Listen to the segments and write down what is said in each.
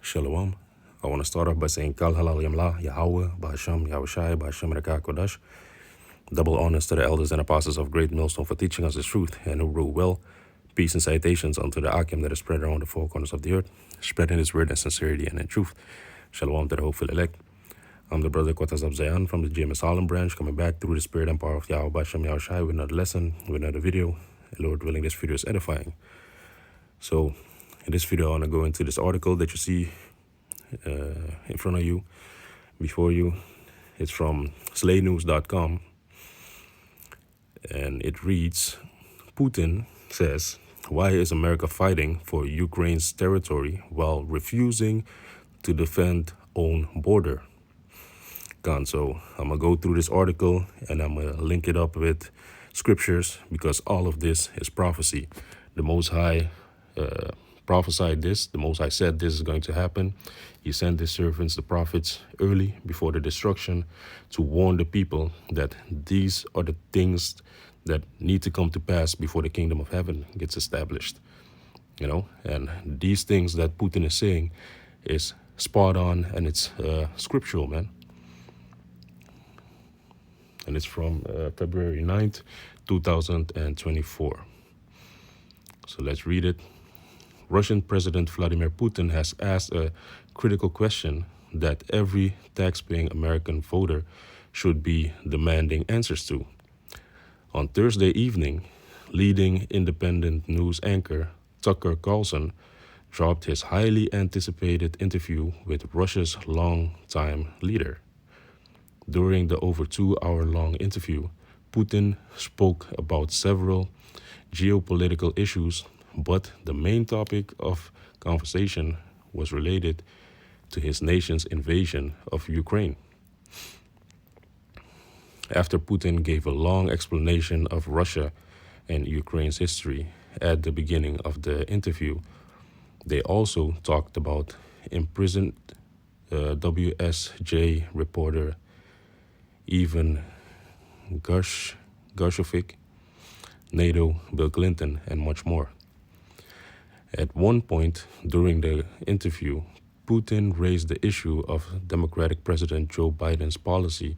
Shalom. I want to start off by saying Kal Halal Yamla, Yahweh, Bahasham, Yahushai, Bahasham Rekah Kodash. Double honors to the elders and apostles of Great Millstone for teaching us the truth and who rule well. Peace and salutations unto the Akim that is spread around the four corners of the earth, spreading his word in sincerity and in truth. Shalom to the hopeful elect. I'm the brother Quatazab Zayan from the GMS Harlem branch, coming back through the spirit and power of Yahweh Bahasham Yahushai with another lesson, with another video. And Lord willing, this video is edifying. So, in this video, I want to go into this article that you see in front of you, before you. It's from slaynews.com, and it reads, Putin says, why is America fighting for Ukraine's territory while refusing to defend own border? So I'm going to go through this article and I'm going to link it up with scriptures, because all of this is prophecy. The Most High prophesied this. The Most High said this is going to happen. He sent his servants, the prophets, early before the destruction to warn the people that these are the things that need to come to pass before the kingdom of heaven gets established. And these things that Putin is saying is spot on, and it's scriptural, man. And it's from February 9th, 2024. So let's read it. Russian President Vladimir Putin has asked a critical question that every tax-paying American voter should be demanding answers to. On Thursday evening, leading independent news anchor Tucker Carlson dropped his highly anticipated interview with Russia's longtime leader. During the over 2-hour-long interview, Putin spoke about several geopolitical issues, but the main topic of conversation was related to his nation's invasion of Ukraine. After Putin gave a long explanation of Russia and Ukraine's history at the beginning of the interview, they also talked about imprisoned WSJ reporter Ivan Gershovic, NATO, Bill Clinton, and much more. At one point during the interview, Putin raised the issue of Democratic President Joe Biden's policy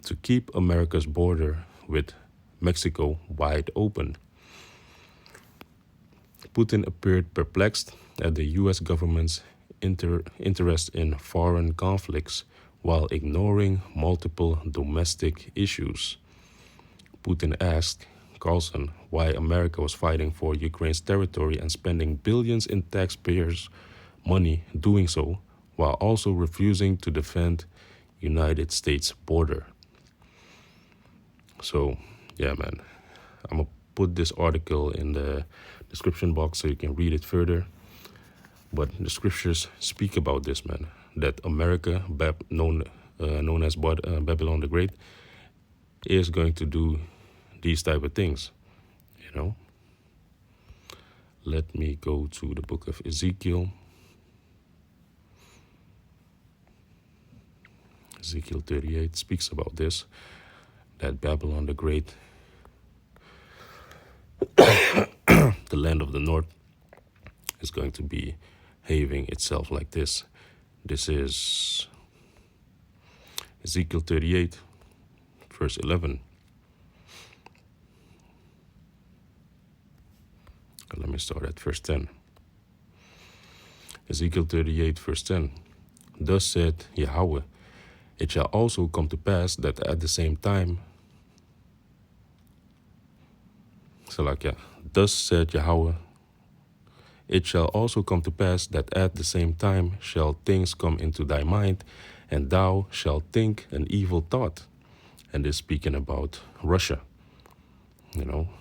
to keep America's border with Mexico wide open. Putin appeared perplexed at the U.S. government's interest in foreign conflicts while ignoring multiple domestic issues. Putin asked Carlson why America was fighting for Ukraine's territory and spending billions in taxpayers' money doing so, while also refusing to defend United States border. So, yeah, man, I'm going to put this article in the description box so you can read it further. But the scriptures speak about this, man, that America, known as Babylon the Great, is going to do these type of things, Let me go to the book of Ezekiel. Ezekiel 38 speaks about this, that Babylon the Great, the land of the north, is going to be behaving itself like this. This is Ezekiel 38, verse 11. Let me start at verse 10. Ezekiel 38, verse 10. Thus said Yahweh, it shall also come to pass that at the same time, thus said Yahweh, it shall also come to pass that at the same time shall things come into thy mind, and thou shalt think an evil thought. And this speaking about Russia.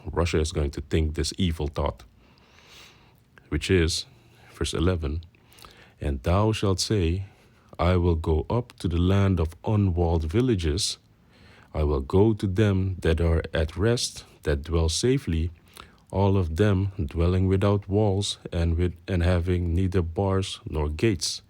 Russia is going to think this evil thought, which is, verse 11, and thou shalt say, I will go up to the land of unwalled villages. I will go to them that are at rest, that dwell safely, all of them dwelling without walls and having neither bars nor gates.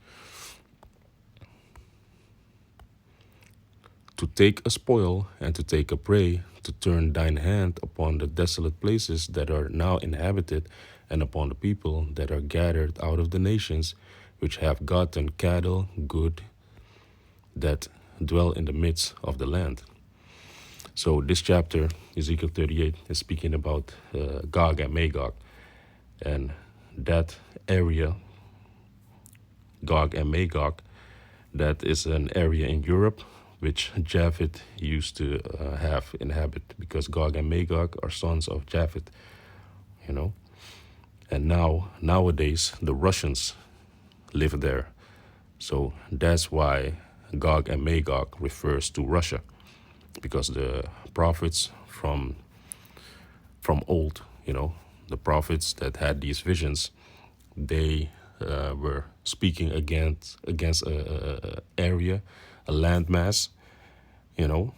To take a spoil and to take a prey, to turn thine hand upon the desolate places that are now inhabited, and upon the people that are gathered out of the nations, which have gotten cattle good that dwell in the midst of the land. So this chapter, Ezekiel 38, is speaking about Gog and Magog. And that area, Gog and Magog, that is an area in Europe which Japheth used to have inhabit, because Gog and Magog are sons of Japheth, you know. And nowadays, the Russians live there. So that's why Gog and Magog refers to Russia, because the prophets from old, you know, the prophets that had these visions, they were speaking against a area, a landmass, you know,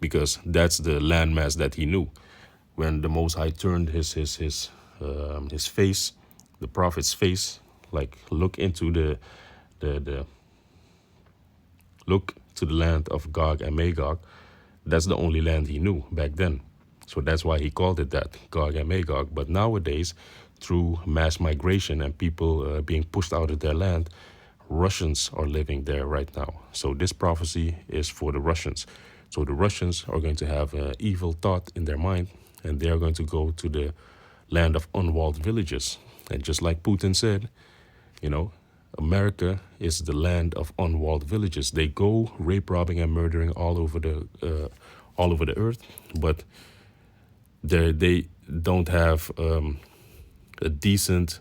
because that's the landmass that he knew. When the Most High turned his face, the prophet's face, like look into the look to the land of Gog and Magog, that's the only land he knew back then. So that's why he called it that, Gog and Magog. But nowadays, through mass migration and people being pushed out of their land, Russians are living there right now. So this prophecy is for the Russians. So the Russians are going to have an evil thought in their mind, and they are going to go to the land of unwalled villages. And just like Putin said, you know, America is the land of unwalled villages. They go rape, robbing, and murdering all over the earth, but they don't have a decent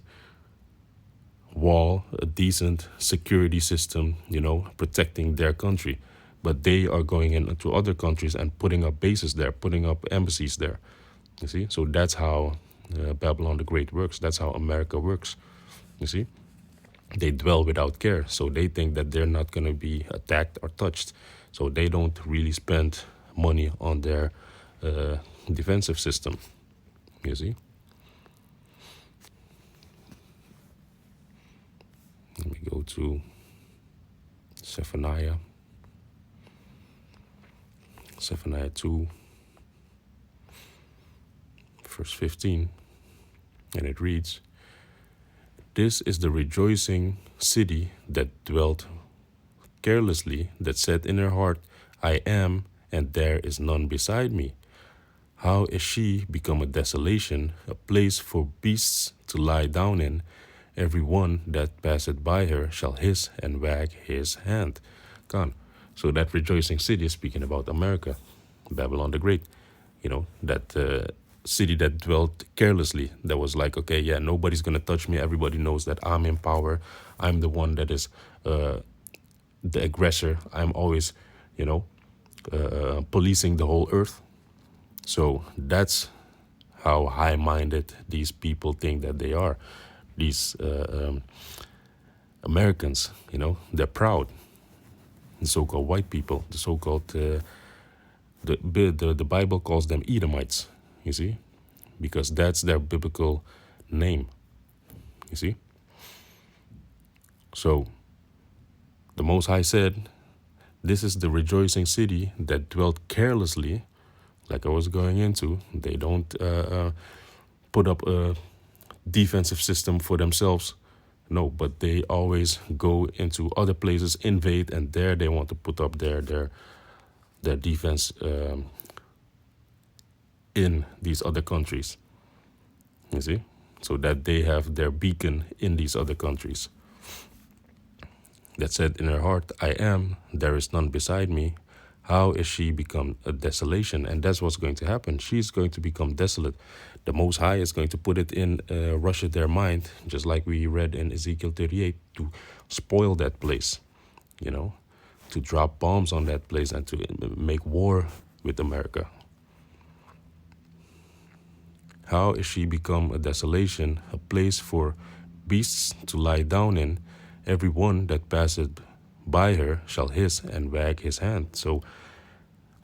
wall, a decent security system, you know, protecting their country. But they are going into other countries and putting up bases there, putting up embassies there. You see, so that's how Babylon the Great works. That's how America works. You see, they dwell without care, so they think that they're not going to be attacked or touched. So they don't really spend money on their defensive system. You see. Let me go to Zephaniah 2, verse 15, and it reads, "This is the rejoicing city that dwelt carelessly, that said in her heart, I am, and there is none beside me. How is she become a desolation, a place for beasts to lie down in? Every one that passeth by her shall hiss and wag his hand." Gone. So that rejoicing city is speaking about America, Babylon the Great. You know, that city that dwelt carelessly, that was like, okay, yeah, nobody's going to touch me. Everybody knows that I'm in power. I'm the one that is the aggressor. I'm always, you know, policing the whole earth. So that's how high-minded these people think that they are. These Americans, you know, they're proud. The so-called white people, the so-called, the Bible calls them Edomites, you see, because that's their biblical name, you see. So the Most High said, this is the rejoicing city that dwelt carelessly, like I was going into. They don't put up a defensive system for themselves. No, but they always go into other places, invade, and there they want to put up their defense in these other countries. You see? So that they have their beacon in these other countries. That said in her heart, I am, there is none beside me. How is she become a desolation? And that's what's going to happen. She's going to become desolate. The Most High is going to put it in Russia, their mind, just like we read in Ezekiel 38, to spoil that place, you know, to drop bombs on that place and to make war with America. How is she become a desolation, a place for beasts to lie down in? Every one that passeth by her shall hiss and wag his hand. So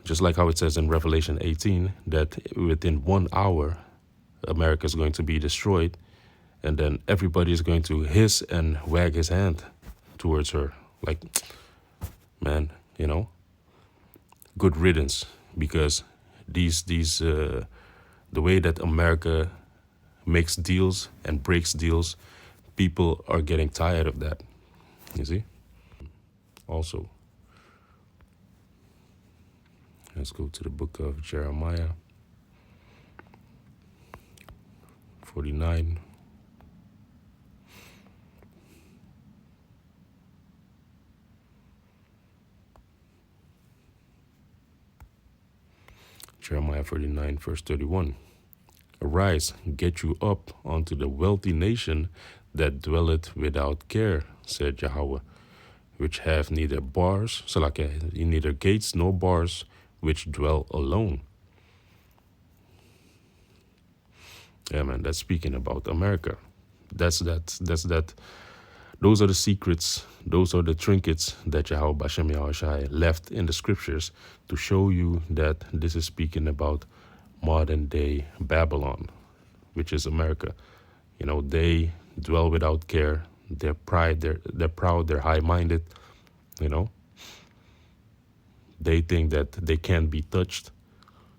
just like how it says in Revelation 18, that within 1 hour, America is going to be destroyed, and then everybody is going to hiss and wag his hand towards her. Like, man, you know, good riddance, because the way that America makes deals and breaks deals, people are getting tired of that. You see? Also, let's go to the book of Jeremiah 49. Jeremiah 49, verse 31. Arise, get you up unto the wealthy nation that dwelleth without care, said Yahweh, which have neither bars, so like neither gates nor bars, which dwell alone. Yeah, man, that's speaking about America. That's that. Those are the secrets. Those are the trinkets that Yahweh Bashem Yahushai left in the scriptures to show you that this is speaking about modern day Babylon, which is America. You know, they dwell without care. They're proud. They're high-minded. You know, they think that they can't be touched,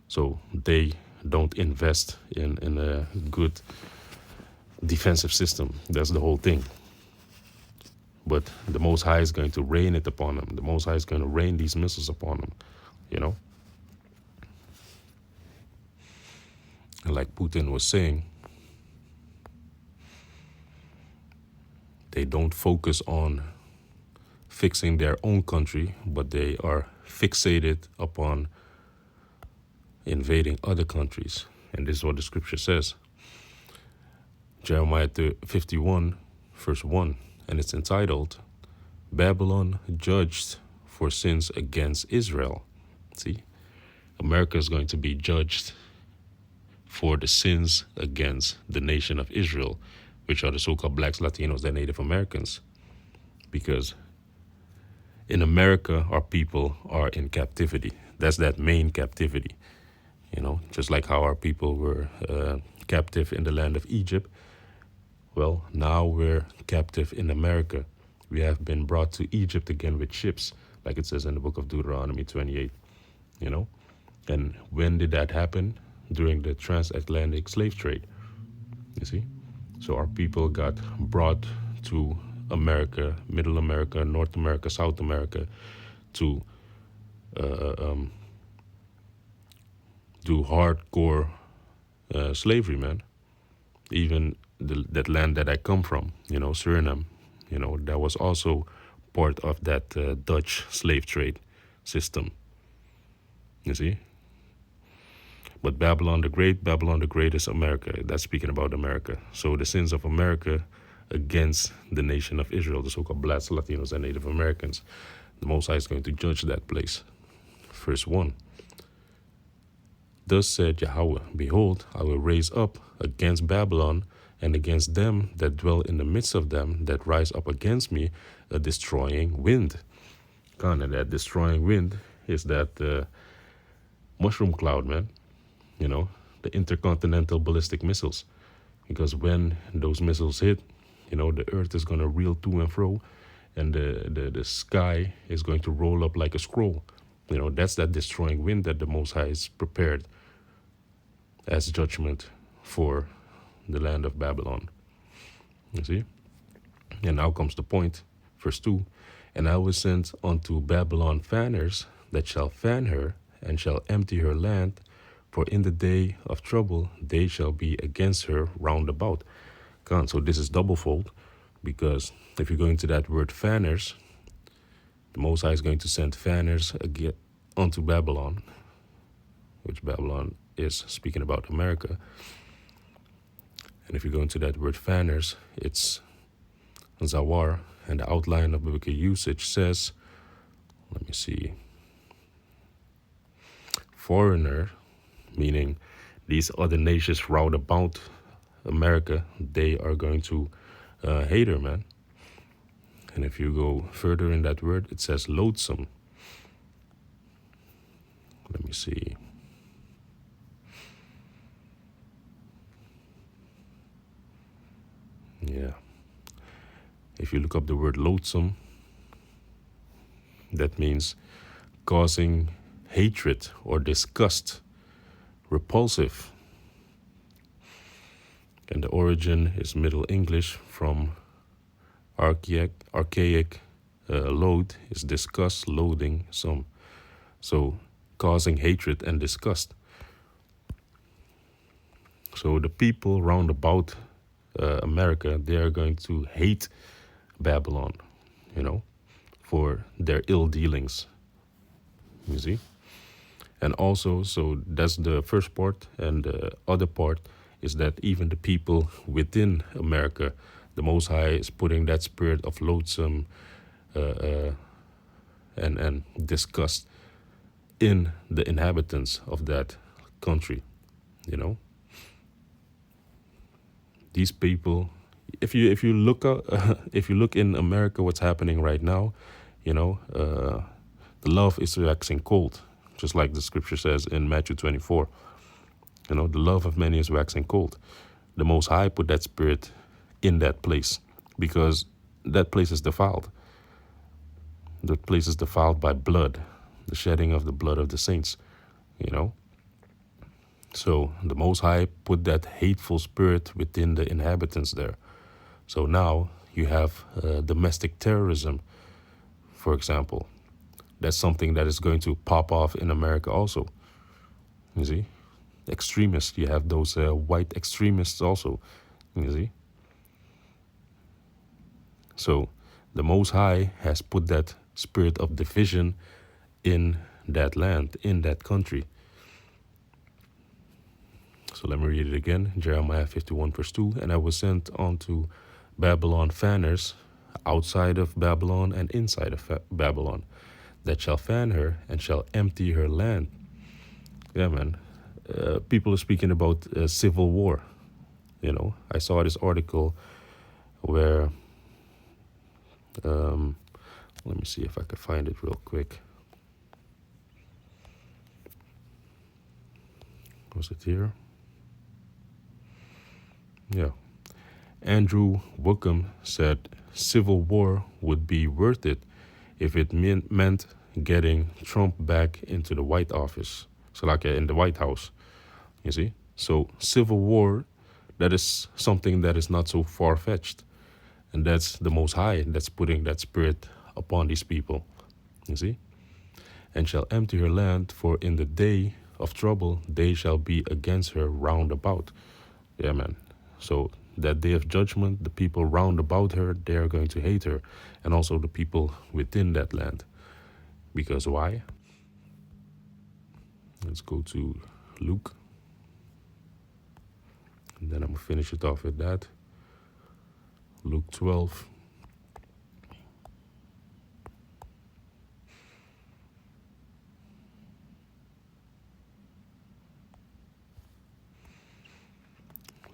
so they don't invest in a good defensive system. That's the whole thing. But the Most High is going to rain it upon them. The Most High is going to rain these missiles upon them, you know. And like Putin was saying, they don't focus on fixing their own country, but they are fixated upon invading other countries. And this is what the scripture says. Jeremiah 51, verse 1, and it's entitled, Babylon Judged for Sins Against Israel. See, America is going to be judged for the sins against the nation of Israel, which are the so-called blacks, Latinos, and Native Americans. Because in America, our people are in captivity. That's that main captivity. You know, just like how our people were captive in the land of Egypt. Well, now we're captive in America. We have been brought to Egypt again with ships, like it says in the book of Deuteronomy 28, you know. And when did that happen? During the transatlantic slave trade, you see. So our people got brought to America, Middle America, North America, South America, to do hardcore slavery, man. Even that land that I come from, you know, Suriname, you know, that was also part of that Dutch slave trade system, you see. But Babylon the Great is America. That's speaking about America. So the sins of America against the nation of Israel, the so-called blacks, Latinos, and Native Americans, the Most High is going to judge that place. Verse 1. Thus said Yahweh, behold, I will raise up against Babylon and against them that dwell in the midst of them that rise up against me a destroying wind. And that destroying wind is that mushroom cloud, man. You know, the intercontinental ballistic missiles. Because when those missiles hit, you know, the earth is going to reel to and fro, and the sky is going to roll up like a scroll. You know, that's that destroying wind that the Most High is prepared as judgment for the land of Babylon. You see? And now comes the point. Verse 2. And I will send unto Babylon fanners that shall fan her and shall empty her land, for in the day of trouble they shall be against her round about. So this is doublefold, because if you go into that word fanners, the Most High is going to send fanners again unto Babylon, which Babylon is speaking about America. And if you go into that word fanners, it's zawar, and the outline of biblical usage says, let me see, foreigner, meaning these other nations round about America, they are going to hate her, man. And if you go further in that word, it says loathsome. Let me see. Yeah. If you look up the word loathsome, that means causing hatred or disgust, repulsive. And the origin is Middle English from archaic load is disgust, loathing, some. So causing hatred and disgust. So the people round about America, they are going to hate Babylon, you know, for their ill dealings. You see? And also, so that's the first part. And the other part is that even the people within America, the Most High is putting that spirit of loathsome and disgust in the inhabitants of that country, you know. These people, if you look if you look in America, what's happening right now, you know, the love is waxing cold, just like the scripture says in Matthew 24. You know, the love of many is waxing cold. The Most High put that spirit in that place because that place is defiled. The place is defiled by blood, the shedding of the blood of the saints, you know. So the Most High put that hateful spirit within the inhabitants there. So now you have domestic terrorism, for example. That's something that is going to pop off in America also. You see? Extremists, you have those white extremists also. You see? So the Most High has put that spirit of division in that land, in that country. So let me read it again. Jeremiah 51 verse 2. And I was sent unto Babylon fanners outside of Babylon and inside of Babylon, that shall fan her and shall empty her land. Yeah, man. People are speaking about civil war. You know, I saw this article where, let me see if I can find it real quick. Was it here? Yeah. Andrew Wookham said civil war would be worth it if it meant getting Trump back into the White Office. So like in the White House, you see? So civil war, that is something that is not so far-fetched. And that's the Most High that's putting that spirit upon these people, you see? And shall empty her land, for in the day of trouble they shall be against her round about. Yeah, man. So that day of judgment, the people round about her, they are going to hate her. And also the people within that land. Because why? Let's go to Luke. And then I'm going to finish it off with that. Luke 12.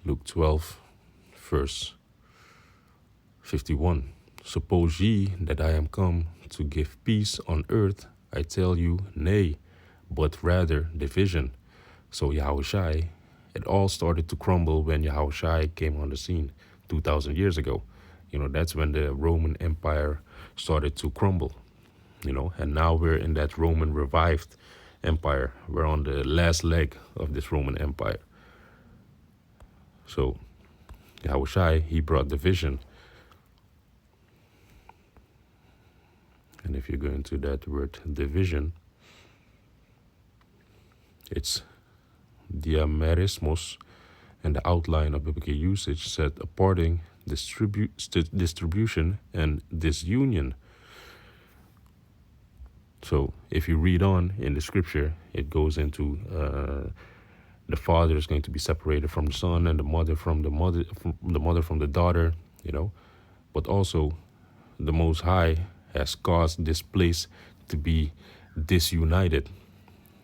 Luke 12, verse 51. Suppose ye that I am come to give peace on earth? I tell you, nay, but rather division. So Yahushai, it all started to crumble when Yahushai came on the scene 2,000 years ago. You know, that's when the Roman Empire started to crumble, you know, and now we're in that Roman revived empire. We're on the last leg of this Roman Empire. So Yahushai, he brought division. And if you go into that word division, it's diamerismos, and the outline of biblical usage said aparting, distribution, and disunion. So if you read on in the scripture, it goes into the father is going to be separated from the son, and the mother from the mother from the daughter, you know. But also the Most High has caused this place to be disunited,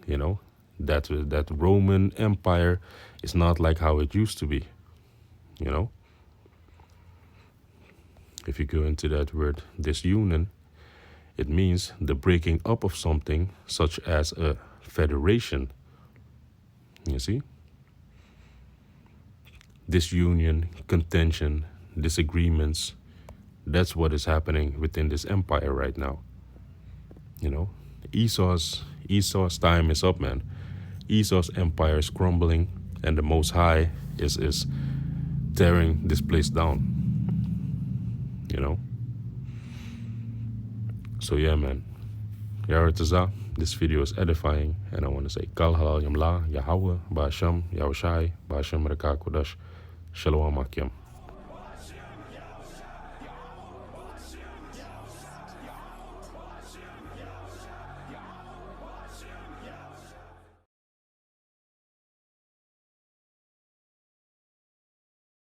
you know. That Roman Empire is not like how it used to be, you know. If you go into that word disunion, it means the breaking up of something, such as a federation. You see? Disunion, contention, disagreements. That's what is happening within this empire right now. You know, Esau's time is up, man. Esau's empire is crumbling, and the Most High is tearing this place down. You know. So yeah, man. Yarataza, this video is edifying, and I want to say Kal Halal Yamla, Yahweh, Ba'asham, Yahushai, Ba'asham Rakakodash, Shalom Akim.